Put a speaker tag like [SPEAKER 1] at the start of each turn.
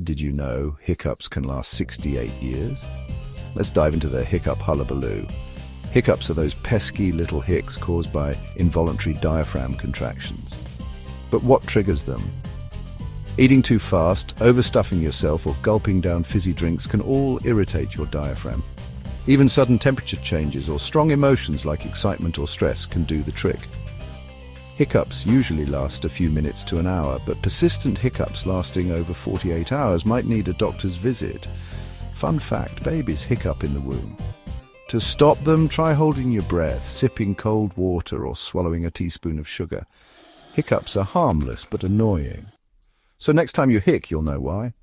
[SPEAKER 1] did you know hiccups can last 68 years? Let's dive into the hiccup hullabaloo. Hiccups are those pesky little hicks caused by involuntary diaphragm contractions. But what triggers them? Eating too fast, overstuffing yourself, or gulping down fizzy drinks can all irritate your diaphragm. Even sudden temperature changes or strong emotions like excitement or stress can do the trick. Hiccups usually last a few minutes to an hour, but persistent hiccups lasting over 48 hours might need a doctor's visit. Fun fact, babies hiccup in the womb. To stop them, try holding your breath, sipping cold water, or swallowing a teaspoon of sugar. Hiccups are harmless but annoying. So next time you hic, you'll know why.